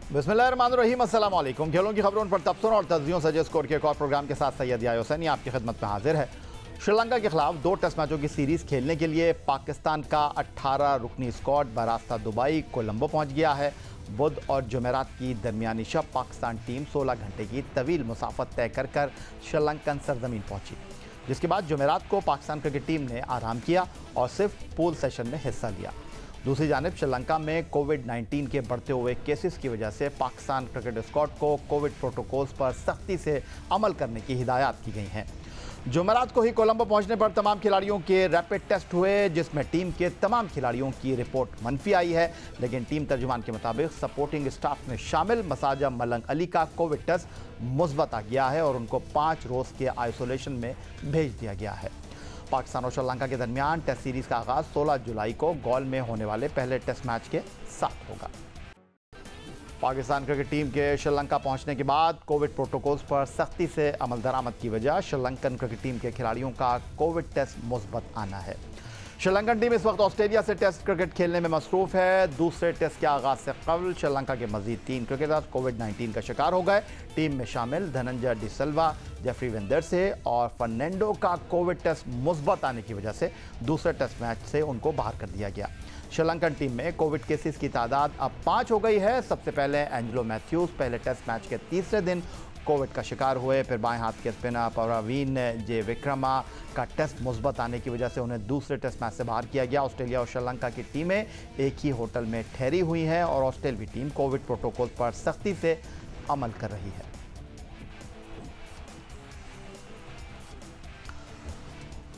बिस्मिल्लाहिर्रहमानिर्रहीम, अस्सलाम वालेकुम। खेलों की खबरों पर तबसर और तज्जियों से स्कोर के एक और प्रोग्राम के साथ सैयद याह्या हुसैनी आपकी खिदमत में हाजिर है। श्रीलंका के खिलाफ 2 टेस्ट मैचों की सीरीज खेलने के लिए पाकिस्तान का 18 रुकनी स्क्वाड बरास्ता दुबई कोलंबो पहुंच गया है। बुध और जुमेरात की दरमियानी शब पाकिस्तान टीम 16 घंटे की तवील मुसाफत तय कर श्रीलंकन सरजमीन पहुंची, जिसके बाद जुमेरात को पाकिस्तान क्रिकेट टीम ने आराम किया और सिर्फ पूल सेशन में हिस्सा लिया। दूसरी जानिब श्रीलंका में कोविड-19 के बढ़ते हुए केसेस की वजह से पाकिस्तान क्रिकेट स्क्वाड को कोविड प्रोटोकॉल्स पर सख्ती से अमल करने की हिदायत की गई हैं। जुमेरात को ही कोलंबो पहुंचने पर तमाम खिलाड़ियों के रैपिड टेस्ट हुए, जिसमें टीम के तमाम खिलाड़ियों की रिपोर्ट मनफी आई है, लेकिन टीम तर्जुमान के मुताबिक सपोर्टिंग स्टाफ में शामिल मसाजा मलंग अली का कोविड टेस्ट मुस्बत आ गया है और उनको 5 रोज़ के आइसोलेशन में भेज दिया गया है। पाकिस्तान और श्रीलंका के दरमियान टेस्ट सीरीज का आगाज 16 जुलाई को गौल में होने वाले पहले टेस्ट मैच के साथ होगा। पाकिस्तान क्रिकेट टीम के श्रीलंका पहुंचने के बाद कोविड प्रोटोकॉल्स पर सख्ती से अमल दरामद की वजह श्रीलंकन क्रिकेट टीम के खिलाड़ियों का कोविड टेस्ट मुस्बत आना है। श्रीलंकन टीम इस वक्त ऑस्ट्रेलिया से टेस्ट क्रिकेट खेलने में मसरूफ है। दूसरे टेस्ट के आगाज से कबल श्रीलंका के मजीद 3 क्रिकेटर्स कोविड-19 का शिकार हो गए। टीम में शामिल धनंजय डिसिल्वा, जेफरी वेंदरसे और फर्नांडो का कोविड टेस्ट मुस्बत आने की वजह से दूसरे टेस्ट मैच से उनको बाहर कर दिया गया। श्रीलंकन टीम में कोविड केसेस की तादाद अब 5 हो गई है। सबसे पहले एंजेलो मैथ्यूज पहले टेस्ट मैच के तीसरे दिन कोविड का शिकार हुए, फिर बाएं हाथ के स्पिनर प्रवीण जे विक्रमा का टेस्ट मुस्बत आने की वजह से उन्हें दूसरे टेस्ट मैच से बाहर किया गया। ऑस्ट्रेलिया और श्रीलंका की टीमें एक ही होटल में ठहरी हुई हैं और ऑस्ट्रेलियाई टीम कोविड प्रोटोकॉल पर सख्ती से अमल कर रही है।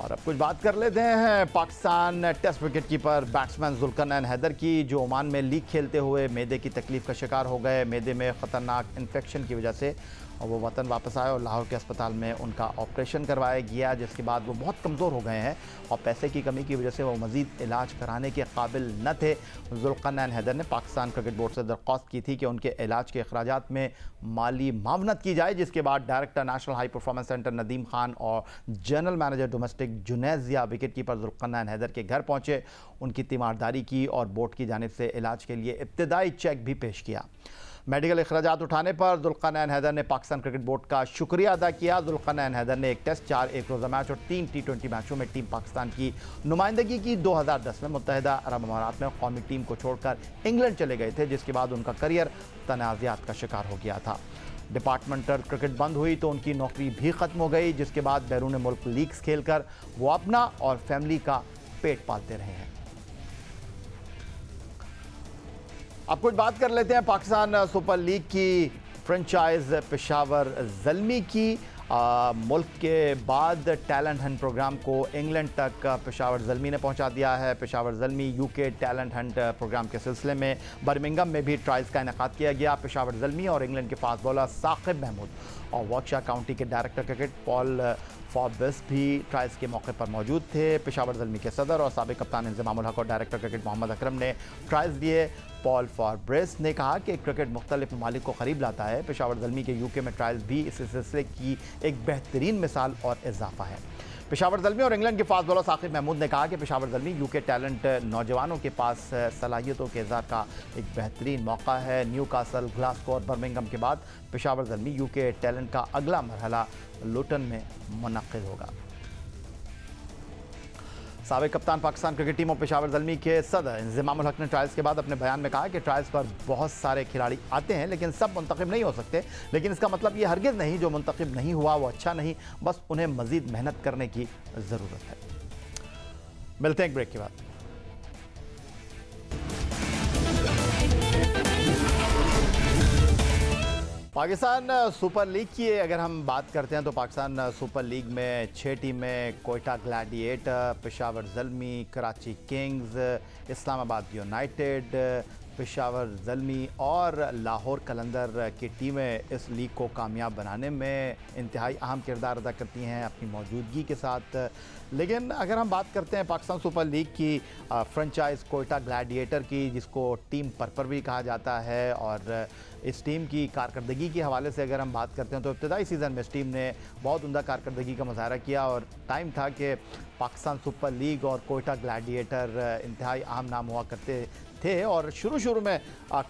और अब कुछ बात कर लेते हैं Pakistan test wicket keeper batsman Zulqarnain Haider की, जो ओमान में लीग खेलते हुए मैदे की तकलीफ का शिकार हो गए। मैदे में ख़तरनाक इन्फेक्शन की वजह से वो वतन वापस आए और लाहौर के अस्पताल में उनका ऑपरेशन करवाया गया, जिसके बाद वो बहुत कमज़ोर हो गए हैं और पैसे की कमी की वजह से वो मज़ीद इलाज कराने के काबिल न थे। जुल्करनैन हैदर ने पाकिस्तान क्रिकेट बोर्ड से दरख्वास्त की थी कि उनके इलाज के अखराजात में माली मावनत की जाए, जिसके बाद director national high performance centre Nadeem Khan और general manager domestic Junaid Zia wicket keeper Zulqarnain Haider के घर पहुँचे, उनकी तीमारदारी की और बोर्ड की जानिब से इलाज के लिए इब्तदाई चेक भी पेश किया। मेडिकल अखराजात उठाने पर जुल्करनैन हैदर ने पाकिस्तान क्रिकेट बोर्ड का शुक्रिया अदा किया। जुल्करनैन हैदर ने 1 टेस्ट, 4 एक रोज़ा मैच और 3 T20 मैचों में टीम पाकिस्तान की नुमाइंदगी की। 2010 में मुत्तहिदा अरब अमारात में कौमी टीम को छोड़कर इंग्लैंड चले गए थे, जिसके बाद उनका करियर तनाज़ात का शिकार हो गया था। डिपार्टमेंटल क्रिकेट बंद हुई तो उनकी नौकरी भी ख़त्म हो गई, जिसके बाद बैरून मुल्क लीग्स खेलकर वो अपना और फैमिली का पेट पालते रहे हैं। अब कुछ बात कर लेते हैं पाकिस्तान सुपर लीग की फ्रेंचाइज पेशावर ज़ल्मी की। मुल्क के बाद टैलेंट हंट प्रोग्राम को इंग्लैंड तक पेशावर ज़ल्मी ने पहुंचा दिया है। Peshawar Zalmi UK talent hunt programme के सिलसिले में बर्मिंघम में भी ट्रायल्स का इनेकाद किया गया। पेशावर ज़ल्मी और इंग्लैंड के फास्ट बॉलर साकिब महमूद और वर्कशायर काउंटी के डायरेक्टर क्रिकेट पॉल फॉर्ब्स भी ट्रायल्स के मौके पर मौजूद थे। पेशावर ज़ल्मी के सदर और साबिक कप्तान इंज़मामुल हक और डायरेक्टर क्रिकेट मोहम्मद अकरम ने ट्रायल्स दिए। पॉल फॉर्ब्स ने कहा कि क्रिकेट मुख्तलिफ ममालिक को करीब लाता है। पेशावर ज़ल्मी के यूके में ट्रायल्स भी इस सिलसिले की एक बेहतरीन मिसाल और इजाफा है। पेशावर ज़ल्मी और इंग्लैंड के फास्ट बॉलर साकिब महमूद ने कहा कि पेशावर ज़ल्मी यूके टैलेंट नौजवानों के पास सलाहियतों के इज़हार का एक बेहतरीन मौका है। न्यूकासल, ग्लासगो और बर्मिंघम के बाद पेशावर ज़ल्मी यूके टैलेंट का अगला मरहला लुटन में मुनक्किद होगा। साबिक कप्तान पाकिस्तान क्रिकेट टीम और पेशावर ज़ल्मी के सदर इंज़मामुल हक ने ट्रायल्स के बाद अपने बयान में कहा कि ट्रायल्स पर बहुत सारे खिलाड़ी आते हैं, लेकिन सब मुंतखब नहीं हो सकते। लेकिन इसका मतलब ये हरगिज़ नहीं जो मुंतखब नहीं हुआ वो अच्छा नहीं, बस उन्हें मज़ीद मेहनत करने की ज़रूरत है। मिलते हैं एक ब्रेक के बाद। पाकिस्तान सुपर लीग की अगर हम बात करते हैं तो पाकिस्तान सुपर लीग में 6 टीमें Quetta gladiator, Peshawar Zalmi, Karachi Kings, Islamabad United, Peshawar Zalmi और लाहौर कलंदर की टीमें इस लीग को कामयाब बनाने में इंतहाई अहम किरदार अदा करती हैं अपनी मौजूदगी के साथ। लेकिन अगर हम बात करते हैं पाकिस्तान सुपर लीग की फ्रेंचाइज कोयटा ग्लैडिएटर की, जिसको टीम पर्पर भी कहा जाता है, और इस टीम की कारकर्दगी के हवाले से अगर हम बात करते हैं तो इब्तदाई सीज़न में इस टीम ने बहुत उम्दा कारकर्दगी का मुजाहरा किया और टाइम था कि पाकिस्तान सुपर लीग और कोयटा ग्लैडिएटर इंतहाई अहम नाम हुआ करते थे और शुरू में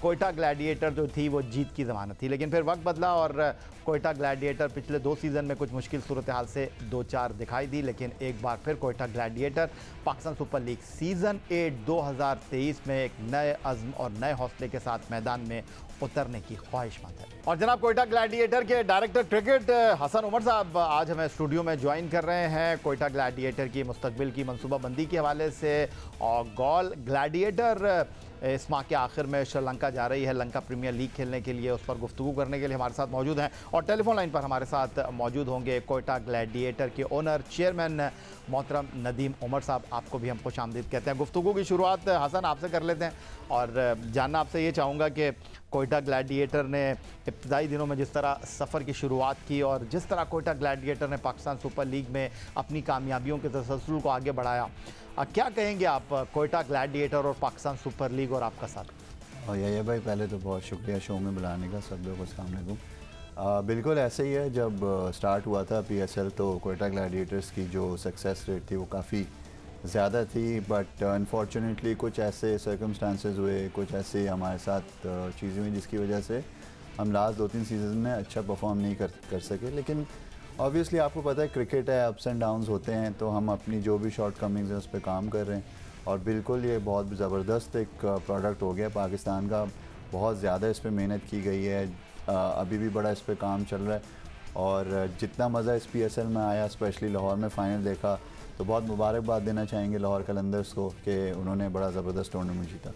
कोयटा ग्लैडिएटर जो थी वो जीत की ज़मानत थी, लेकिन फिर वक्त बदला और कोयटा ग्लैडिएटर पिछले 2 सीज़न में कुछ मुश्किल सूरत हाल से 2-4 दिखाई दी, लेकिन एक बार फिर Quetta gladiator Pakistan super league season 8 2023 में एक नए अज़्म और नए हौसले के साथ मैदान में उतरने की ख्वाहिशमंद है। और जनाब कोयटा ग्लैडिएटर के डायरेक्टर क्रिकेट हसन उमर साहब आज हमें स्टूडियो में ज्वाइन कर रहे हैं कोयटा ग्लैडिएटर की मुस्तकबिल की मनसूबाबंदी के हवाले से। और गोल ग्लैडिएटर इस माह के आखिर में श्रीलंका जा रही है लंका प्रीमियर लीग खेलने के लिए, उस पर गुफ्तगू करने के लिए हमारे साथ मौजूद हैं और टेलीफोन लाइन पर हमारे साथ मौजूद होंगे कोयटा ग्लैडिएटर के ओनर चेयरमैन मोहतरम नदीम उमर साहब। आपको भी हम खुशामदीद कहते हैं। गुफ्तगू की शुरुआत हसन आपसे कर लेते हैं और जानना आपसे ये चाहूँगा कि कोयटा ग्लैडिएटर ने इब्तदाई दिनों में जिस तरह सफ़र की शुरुआत की और जिस तरह कोयटा ग्लैडिएटर ने पाकिस्तान सुपर लीग में अपनी कामयाबियों के तसलसल को आगे बढ़ाया, क्या कहेंगे आप कोयटा ग्लैडिएटर और पाकिस्तान सुपर लीग और आपका साथ? और यही भाई पहले तो बहुत शुक्रिया शो में बुलाने का, सब लोगों को अस्सलाम वालेकुम। बिल्कुल ऐसे ही है, जब स्टार्ट हुआ था PSL तो कोयटा ग्लैडिएटर्स की जो सक्सेस रेट थी वो काफ़ी ज़्यादा थी, बट अनफॉर्चुनेटली कुछ ऐसे सर्कमस्टांसेस हुए, कुछ ऐसे हमारे साथ चीज़ें हुई जिसकी वजह से हम लास्ट 2-3 सीज़न में अच्छा परफॉर्म नहीं कर सके। लेकिन ऑब्वियसली आपको पता है क्रिकेट है, अप्स एंड डाउन्स होते हैं, तो हम अपनी जो भी शॉर्ट कमिंग्स हैं उस पर काम कर रहे हैं और बिल्कुल ये बहुत ज़बरदस्त एक प्रोडक्ट हो गया पाकिस्तान का। बहुत ज़्यादा इस पर मेहनत की गई है, अभी भी बड़ा इस पर काम चल रहा है और जितना मज़ा इस PSL में आया, स्पेशली लाहौर में फ़ाइनल देखा, तो बहुत मुबारकबाद देना चाहेंगे लाहौर कलंदर्स को कि उन्होंने बड़ा ज़बरदस्त टूर्नामेंट जीता।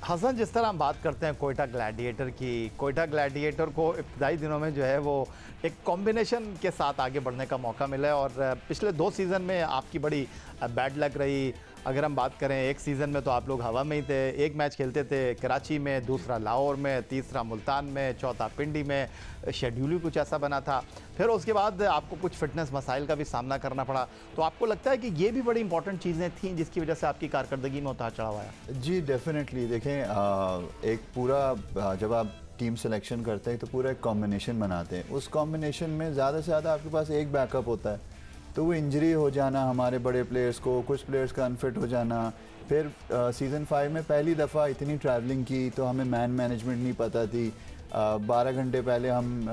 हसन, जिस तरह हम बात करते हैं कोयटा ग्लैडिएटर की, कोयटा ग्लैडिएटर को इब्तदाई दिनों में जो है वो एक कॉम्बिनेशन के साथ आगे बढ़ने का मौका मिला है और पिछले 2 सीज़न में आपकी बड़ी बैड लक रही। अगर हम बात करें एक सीज़न में तो आप लोग हवा में ही थे, एक मैच खेलते थे कराची में, दूसरा लाहौर में, तीसरा मुल्तान में, चौथा पिंडी में, शेड्यूल ही कुछ ऐसा बना था। फिर उसके बाद आपको कुछ फिटनेस मसाइल का भी सामना करना पड़ा, तो आपको लगता है कि ये भी बड़ी इंपॉर्टेंट चीज़ें थी जिसकी वजह से आपकी कारकर्दगी में उतार चढ़ाव आया? जी डेफिनेटली। देखें एक पूरा जब आप टीम सिलेक्शन करते हैं तो पूरा एक कॉम्बिनेशन बनाते हैं, उस कॉम्बिनेशन में ज़्यादा से ज़्यादा आपके पास एक बैकअप होता है, तो वो इंजरी हो जाना हमारे बड़े प्लेयर्स को, कुछ प्लेयर्स का अनफिट हो जाना, फिर सीज़न 5 में पहली दफ़ा इतनी ट्रैवलिंग की तो हमें मैनेजमेंट नहीं पता थी, 12 घंटे पहले हम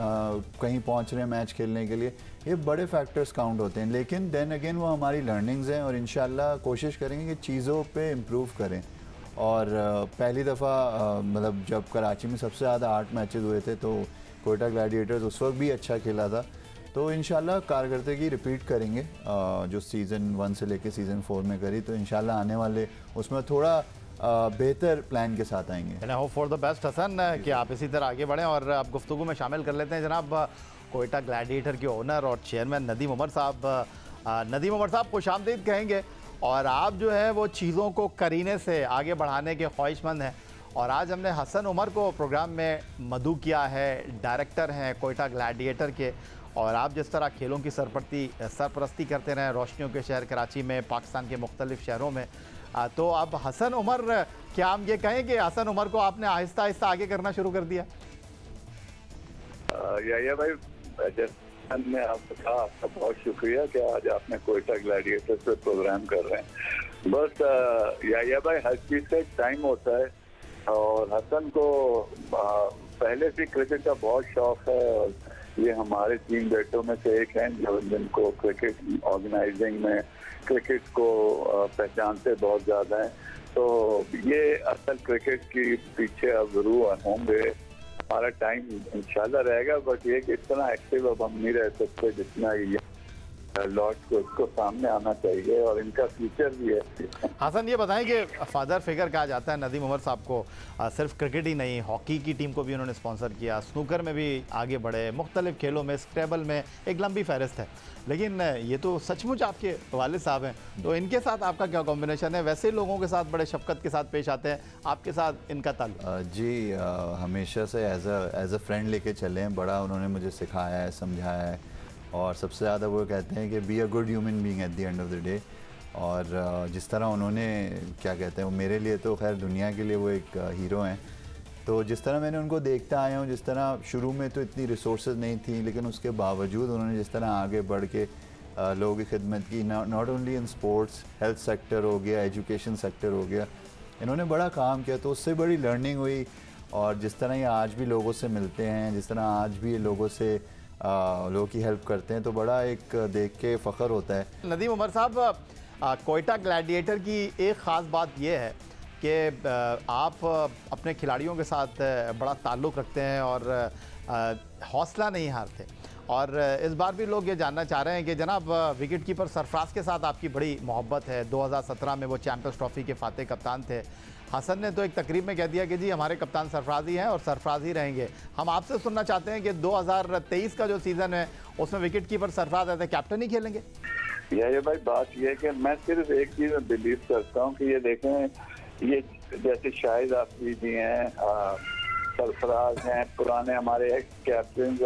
कहीं पहुंच रहे हैं मैच खेलने के लिए, ये बड़े फैक्टर्स काउंट होते हैं। लेकिन देन अगेन वो हमारी लर्निंग्स हैं और इंशाल्लाह कोशिश करेंगे कि चीज़ों पे इम्प्रूव करें। और पहली दफ़ा मतलब जब कराची में सबसे ज़्यादा 8 मैचेस हुए थे तो कोयटा ग्लैडिएटर्स उस वक्त भी अच्छा खेला था, तो इंशाल्लाह कारकर्दगी रिपीट करेंगे जो सीज़न 1 से लेके सीज़न 4 में करी, तो इंशाल्लाह आने वाले उसमें थोड़ा बेहतर प्लान के साथ आएंगे। Hope for the best Hassan कि आप इसी तरह आगे बढ़ें। और आप गुफ्तगू में शामिल कर लेते हैं जनाब कोयटा ग्लैडिएटर के ओनर और चेयरमैन नदीम उमर साहब। नदीम उमर साहब खुशामदीद कहेंगे, और आप जो है वो चीज़ों को करीने से आगे बढ़ाने के ख्वाहिशमंद हैं और आज हमने हसन उमर को प्रोग्राम में मदऊ किया है, डायरेक्टर हैं कोयटा ग्लैडिएटर के, और आप जिस तरह खेलों की सरपरस्ती करते रहे रोशनियों के शहर कराची में, पाकिस्तान के मुख्तलिफ शहरों में, तो अब हसन उमर, क्या हम ये कहें कि हसन उमर को आपने आहिस्ता आहिस्ता आगे करना शुरू कर दिया? या भाई, मैं आपको कहा, आपका बहुत शुक्रिया कि आज आपने कोयटा ग्लैडिएटर पे प्रोग्राम कर रहे हैं। बस या भाई, हर चीज़ का एक टाइम होता है और हसन को पहले से क्रिकेट का बहुत शौक है और ये हमारे 3 बेटों में से एक हैं जो जिनको क्रिकेट ऑर्गेनाइजिंग में क्रिकेट को पहचानते बहुत ज़्यादा हैं, तो ये असल क्रिकेट की पीछे अब जरूर होंगे। हमारा टाइम इंशाल्लाह रहेगा, बट ये कि इतना एक्टिव अब हम नहीं रह सकते जितना ये लॉर्ड को इसको सामने आना चाहिए और इनका फ्यूचर भी है। हसन, ये बताएं कि फादर फिगर कहा जाता है नदीम उमर साहब को, सिर्फ क्रिकेट ही नहीं, हॉकी की टीम को भी उन्होंने स्पॉन्सर किया, स्नूकर में भी आगे बढ़े, मुख्तलिफ खेलों में, स्क्रैबल में, एक लंबी फहरिस्त है। लेकिन ये तो सचमुच आपके वालिद साहब हैं, तो इनके साथ आपका क्या कॉम्बिनेशन है? वैसे लोगों के साथ बड़े शफकत के साथ पेश आते हैं, आपके साथ इनका ताल्लुक? जी हमेशा से एज अ फ्रेंड लेके चले हैं, बड़ा उन्होंने मुझे सिखाया है, समझाया है, और सबसे ज़्यादा वो कहते हैं कि be a good human being at the end of the day. और जिस तरह उन्होंने क्या कहते हैं, वो मेरे लिए तो खैर दुनिया के लिए वो एक हीरो हैं, तो जिस तरह मैंने उनको देखता आया हूँ, जिस तरह शुरू में तो इतनी रिसोर्सेज नहीं थी, लेकिन उसके बावजूद उन्होंने जिस तरह आगे बढ़ के लोगों की खिदमत की, not only in sports, health sector हो गया, एजुकेशन सेक्टर हो गया, इन्होंने बड़ा काम किया, तो उससे बड़ी लर्निंग हुई। और जिस तरह ये आज भी लोगों से मिलते हैं, जिस तरह आज भी लोगों से लोगों की हेल्प करते हैं, तो बड़ा एक देख के फ़ख्र होता है। नदीम उमर साहब, कोयटा ग्लैडिएटर की एक ख़ास बात यह है कि आप अपने खिलाड़ियों के साथ बड़ा ताल्लुक़ रखते हैं और हौसला नहीं हारते। और इस बार भी लोग ये जानना चाह रहे हैं कि जनाब विकेट कीपर सरफराज के साथ आपकी बड़ी मोहब्बत है। 2017 में वो चैंपियंस ट्रॉफ़ी के फातेह कप्तान थे। हसन ने तो एक तकरीब में कह दिया कि जी हमारे कप्तान सरफराज ही हैं और सरफराज ही रहेंगे। हम आपसे सुनना चाहते हैं कि 2023 का जो सीज़न है उसमें wicket keeper Sarfaraz as a captain ही खेलेंगे। ये भाई बात ये है कि मैं सिर्फ एक चीज़ में बिलीव करता हूँ कि ये देखें, ये जैसे शाहिद आफरीदी जी हैं, सरफराज हैं, पुराने हमारे एक्स कैप्टन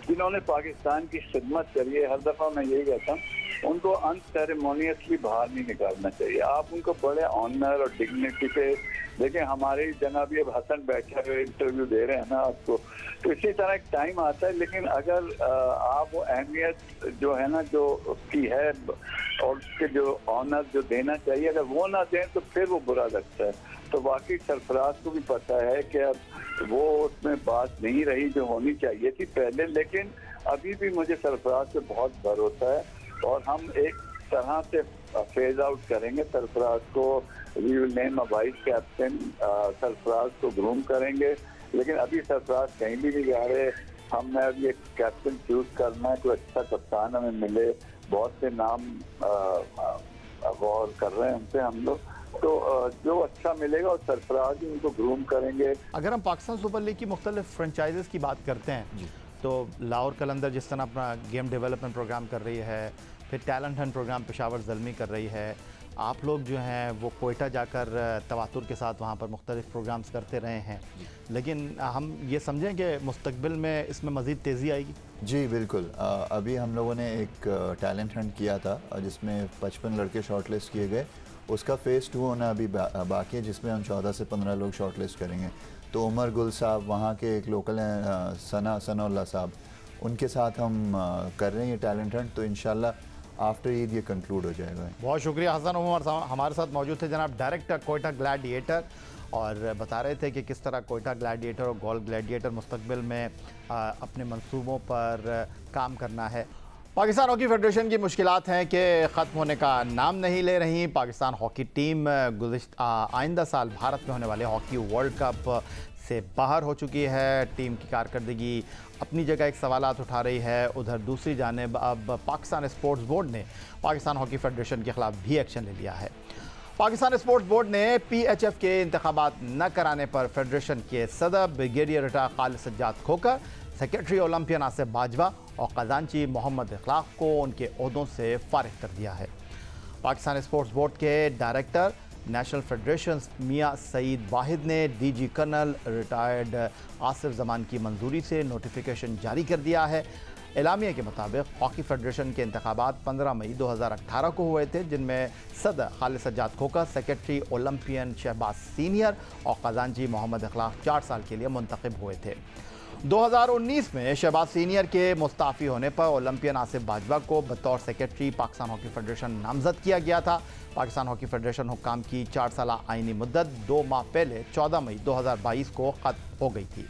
जिन्होंने पाकिस्तान की खिदमत करी है, हर दफ़ा मैं यही कहता हूँ उनको अनसेरेमोनियसली बाहर नहीं निकालना चाहिए। आप उनको बड़े ऑनर और डिग्निटी पे देखें। हमारे जनाब भी अब हसन बैठे हुए इंटरव्यू दे रहे हैं ना आपको, तो इसी तरह एक टाइम आता है। लेकिन अगर आप वो अहमियत जो है ना जो उसकी है और उसके जो ऑनर जो देना चाहिए, अगर वो ना दें तो फिर वो बुरा लगता है। तो वाकई सरफराज को भी पता है कि अब वो उसमें बात नहीं रही जो होनी चाहिए थी पहले, लेकिन अभी भी मुझे सरफराज से बहुत भरोसा है और हम एक तरह से फेज आउट करेंगे सरफराज को। We will name a vice captain, Sarfaraz को ग्रूम करेंगे। लेकिन अभी सरफराज कहीं भी नहीं जा रहे। हमने अब ये कैप्टन चूज करना है, कोई अच्छा कप्तान हमें मिले। बहुत से नाम गौर कर रहे हैं उनसे हम लोग, तो जो अच्छा मिलेगा और सरफराज ही उनको ग्रूम करेंगे। अगर हम पाकिस्तान सुपर लीग की मुख्तलिफ फ्रेंचाइजेस की बात करते हैं तो लाहौर कलंदर जिस तरह अपना गेम डेवलपमेंट प्रोग्राम कर रही है, फिर talent hunt programme Peshawar Zalmi कर रही है, आप लोग जो हैं वो कोयटा जाकर तवातुर के साथ वहाँ पर मुख्तलिफ प्रोग्राम्स करते रहे हैं, लेकिन हम ये समझें कि मुस्तकबिल में इसमें मज़ीद तेज़ी आएगी? जी बिल्कुल। अभी हम लोगों ने एक टैलेंट हंट किया था जिसमें 55 लड़के शॉर्ट लिस्ट किए गए। उसका फ़ेज़ 2 होना अभी बाकी है, जिसमें हम 14 से 15 लोग शॉर्ट लिस्ट करेंगे। तो उमर गुल साहब वहाँ के एक लोकल हैं, सनाउल्लाह साहब, उनके साथ हम कर रहे हैं ये टैलेंट हंट। तो इंशाल्लाह आफ्टर ईद ये कंक्लूड हो जाएगा। बहुत शुक्रिया। हसन उमर हमारे साथ मौजूद थे, जनाब डायरेक्टर कोयटा ग्लैडिएटर, और बता रहे थे कि किस तरह कोयटा ग्लैडिएटर और गोल ग्लैडिएटर मुस्तकबिल में अपने मंसूबों पर काम करना है। पाकिस्तान हॉकी फेडरेशन की मुश्किलात हैं कि ख़त्म होने का नाम नहीं ले रही। पाकिस्तान हॉकी टीम आइंदा साल भारत में होने वाले हॉकी वर्ल्ड कप से बाहर हो चुकी है। टीम की कारकर्दगी अपनी जगह एक सवालात उठा रही है। उधर दूसरी जानिब अब पाकिस्तान स्पोर्ट्स बोर्ड ने पाकिस्तान हॉकी फेडरेशन के ख़िलाफ़ भी एक्शन ले लिया है। पाकिस्तान स्पोर्ट्स बोर्ड ने PHF के इंतखाबात न कराने पर फेडरेशन के सदर ब्रिगेडियर रिटायर खालिद सज्जाद खोकर, सेक्रेटरी ओलंपियन आसिफ बाजवा और खजांची मोहम्मद इखलाक को उनके ओहदों से फारिग कर दिया है। पाकिस्तान स्पोर्ट्स बोर्ड के director national federation Mian Saeed Wahid ने DG colonel retired Asif Zaman की मंजूरी से नोटिफिकेशन जारी कर दिया है। एलामिया के मुताबिक हॉकी फेडरेशन के इंतखाबात 15 मई 2018 को हुए थे, जिनमें सदर खालिद सज्जाद खोकर, सेक्रेटरी ओलंपियन शहबाज सीनियर और खजांची मोहम्मद इखलाक 4 साल के लिए मुंतखब हुए थे। 2019 में शहबाज सीनियर के मुस्ताफ़ी होने पर ओलंपियन आसिफ बाजवा को बतौर सेक्रेटरी पाकिस्तान हॉकी फेडरेशन नामजद किया गया था। पाकिस्तान हॉकी फेडरेशन हुक्काम की 4 साल आइनी मुद्दत 2 माह पहले 14 मई 2022 को ख़त्म हो गई थी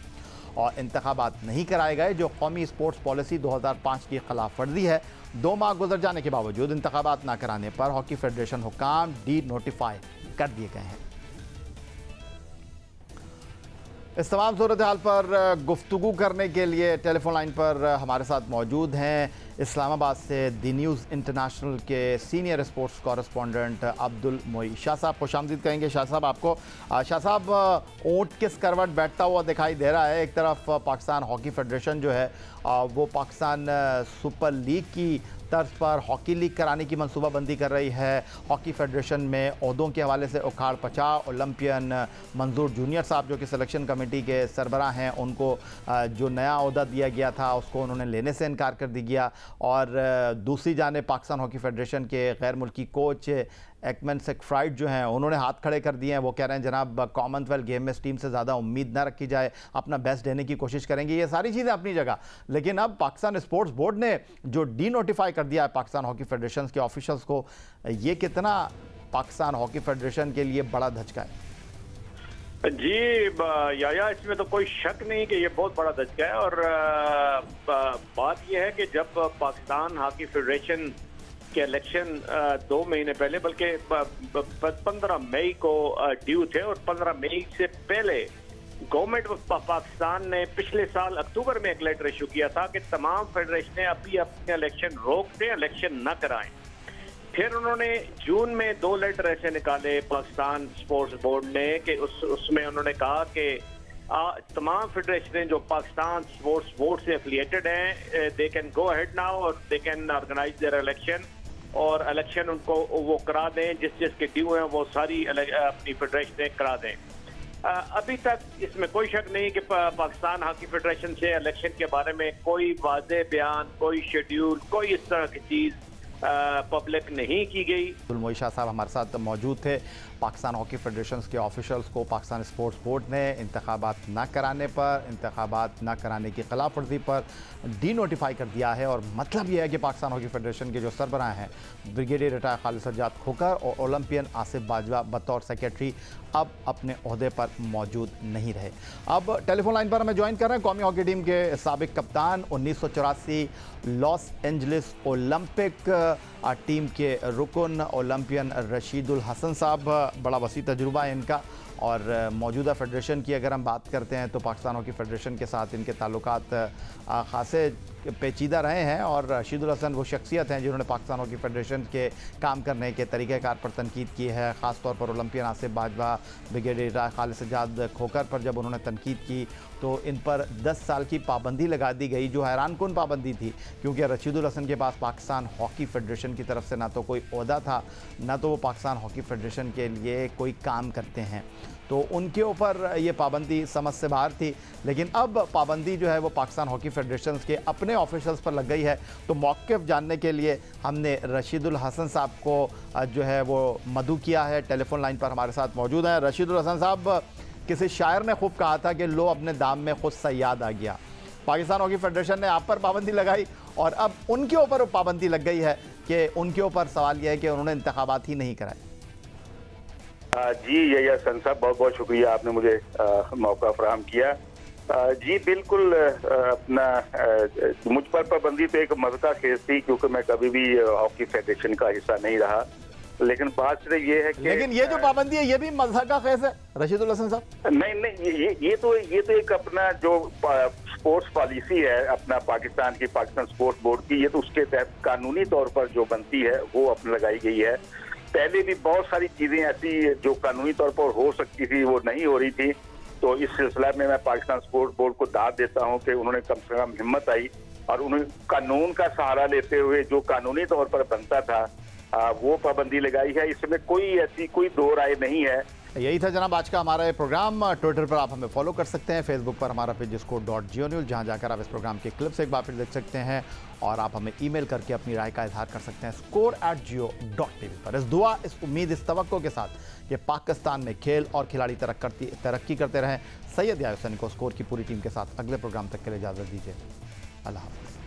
और इंतखाबात नहीं कराए गए, जो कौमी स्पोर्ट्स पॉलिसी 2005 की खिलाफ वर्जी है। 2 माह गुजर जाने के बावजूद इंतखाबात न कराने पर हॉकी फेडरेशन हुक्काम डी-नोटिफाई कर दिए गए हैं। इस तमाम सूरत हाल पर गुफ्तगू करने के लिए टेलीफोन लाइन पर हमारे साथ मौजूद हैं इस्लामाबाद से दी न्यूज़ इंटरनेशनल के सीनियर स्पोर्ट्स कॉरेस्पॉन्डेंट अब्दुल मोई शाह साहब। खुशामदीद कहेंगे शाह साहब आपको। शाह साहब, ऊँट किस करवट बैठता हुआ दिखाई दे रहा है। एक तरफ पाकिस्तान हॉकी फेडरेशन जो है वो पाकिस्तान सुपर लीग की तर्ज पर हॉकी लीग कराने की मनसूबाबंदी कर रही है। हॉकी फेडरेशन में ओहदों के हवाले से उखाड़ पचाव, ओलंपियन मंजूर जूनियर साहब जो कि सिलेक्शन कमेटी के सरबराह हैं, उनको जो नया ओहदा दिया गया था उसको उन्होंने लेने से इनकार कर दिया। और दूसरी जानिब पाकिस्तान हॉकी फेडरेशन के गैर मुल्की कोच एक्मन सेक्फ्राइड जो हैं उन्होंने हाथ खड़े कर दिए हैं। वो कह रहे हैं जनाब कॉमनवेल्थ गेम में इस टीम से ज़्यादा उम्मीद ना रखी जाए, अपना बेस्ट देने की कोशिश करेंगे। ये सारी चीज़ें अपनी जगह, लेकिन अब पाकिस्तान स्पोर्ट्स बोर्ड ने जो डी-नोटिफाई कर दिया है पाकिस्तान हॉकी फेडरेशन के ऑफिशल्स को, ये कितना पाकिस्तान हॉकी फेडरेशन के लिए बड़ा धचका है? जी याया, इसमें तो कोई शक नहीं कि ये बहुत बड़ा धचका है। और बात यह है कि जब पाकिस्तान हॉकी फेडरेशन के इलेक्शन 2 महीने पहले, बल्कि 15 मई को ड्यू थे, और 15 मई से पहले गवर्नमेंट ऑफ पाकिस्तान ने पिछले साल अक्टूबर में एक लेटर इशू किया था कि तमाम फेडरेशनें अभी अपने इलेक्शन रोक दें, इलेक्शन न कराएं। फिर उन्होंने जून में 2 लेटर ऐसे निकाले पाकिस्तान स्पोर्ट्स बोर्ड ने कि उसमें उन्होंने कहा कि तमाम फेडरेशनें जो पाकिस्तान स्पोर्ट्स बोर्ड से एफिलिएटेड हैं, they can go ahead now और they can organise their election, और इलेक्शन उनको वो करा दें, जिसके ड्यू हैं वो सारी अपनी फेडरेशनें करा दें। अभी तक इसमें कोई शक नहीं कि पाकिस्तान हॉकी फेडरेशन से इलेक्शन के बारे में कोई वाज़ेह बयान, कोई शेड्यूल, कोई इस तरह की चीज़ पब्लिक नहीं की गई। मोई शाह साहब हमारे साथ मौजूद थे। पाकिस्तान हॉकी फेडरेशन के ऑफिशल्स को पाकिस्तान स्पोर्ट्स बोर्ड ने इंतखाबात न कराने पर, इंतखाबात न कराने की खिलाफ वर्जी पर डी नोटिफाई कर दिया है। और मतलब यह है कि पाकिस्तान हॉकी फेडरेशन के जो सरबराह हैं ब्रिगेडियर रिटायर खालिद सज्जाद खोकर और ओलंपियन आसिफ बाजवा बतौर सेक्रेटरी अब अपने ओहदे पर मौजूद नहीं रहे। अब टेलीफोन लाइन पर हमें ज्वाइन कर रहे हैं कौमी हॉकी टीम के साबिक कप्तान, 1984 लॉस एंजलिस ओलंपिक टीम के रुकन ओलंपियन रशीदुल हसन साहब। बड़ा वसी तजुर्बा है इनका, और मौजूदा फेडरेशन की अगर हम बात करते हैं तो पाकिस्तान हॉकी फेडरेशन के साथ इनके ताल्लुकात खासे पेचीदा रहे हैं। और रशीदुल हसन वो शख्सियत हैं जिन्होंने पाकिस्तान हॉकी फेडरेशन के काम करने के तरीक़ेकार पर तनकीद की है। ख़ास तौर पर ओलंपियन आसिफ बाजवा, ब्रिगेडियर खालिद सज्जाद खोकर पर जब उन्होंने तनकीद की तो इन पर 10 साल की पाबंदी लगा दी गई, जो हैरानकुन पाबंदी थी, क्योंकि रशीदुल हसन के पास पाकिस्तान हॉकी फेडरेशन की तरफ से ना तो कोई ओहदा था, ना तो वो पाकिस्तान हॉकी फेडरेशन के लिए कोई काम करते हैं, तो उनके ऊपर ये पाबंदी समझ से बाहर थी। लेकिन अब पाबंदी जो है वो पाकिस्तान हॉकी फेडरेशन के अपने ऑफिशल्स पर लग गई है। तो मौक़िफ़ जानने के लिए हमने रशीदुल हसन साहब को जो है वो मदऊ किया है, टेलीफोन लाइन पर हमारे साथ मौजूद हैं। रशीदुल हसन साहब, किसी शायर ने खूब कहा था कि लो अपने दाम में खुद सयाद आ गया। पाकिस्तान हॉकी फेडरेशन ने आप पर पाबंदी लगाई और अब उनके ऊपर पाबंदी लग गई है कि उनके ऊपर सवाल यह है कि उन्होंने इंतखाबात ही नहीं कराए। जी याया हसन साहब, बहुत बहुत शुक्रिया, आपने मुझे मौका फराहम किया। जी बिल्कुल, अपना मुझ पर पाबंदी तो एक मज़का खेज थी, क्योंकि मैं कभी भी हॉकी फेडरेशन का हिस्सा नहीं रहा। लेकिन बात सिर्फ ये है कि लेकिन ये जो पाबंदी है ये भी मज़हब का खेज है रशीदुल हसन साहब। नहीं, ये तो एक अपना जो स्पोर्ट्स पॉलिसी है अपना पाकिस्तान स्पोर्ट्स बोर्ड की, ये तो उसके तहत कानूनी तौर पर जो बनती है वो अपने लगाई गई है। पहले भी बहुत सारी चीजें ऐसी जो कानूनी तौर पर हो सकती थी वो नहीं हो रही थी। तो इस सिलसिला में मैं पाकिस्तान स्पोर्ट्स बोर्ड को दाद देता हूं कि उन्होंने कम से कम हिम्मत आई और उन्हें कानून का सहारा लेते हुए जो कानूनी तौर पर बनता था वो पाबंदी लगाई है। इसमें कोई दो राय नहीं है। यही था जनाब आज का हमारा ये प्रोग्राम। ट्विटर पर आप हमें फॉलो कर सकते हैं, फेसबुक पर हमारा पेज score.geo-news, जहाँ जाकर आप इस प्रोग्राम के क्लिप्स एक बार फिर देख सकते हैं, और आप हमें ईमेल करके अपनी राय का इजहार कर सकते हैं score@geo.tv पर। इस दुआ, इस उम्मीद, इस तवक्को के साथ कि पाकिस्तान में खेल और खिलाड़ी तरक्की करते रहें। सैयद यासुन को स्कोर की पूरी टीम के साथ अगले प्रोग्राम तक के लिए इजाज़त दीजिए। अल्लाह हाफ़िज़।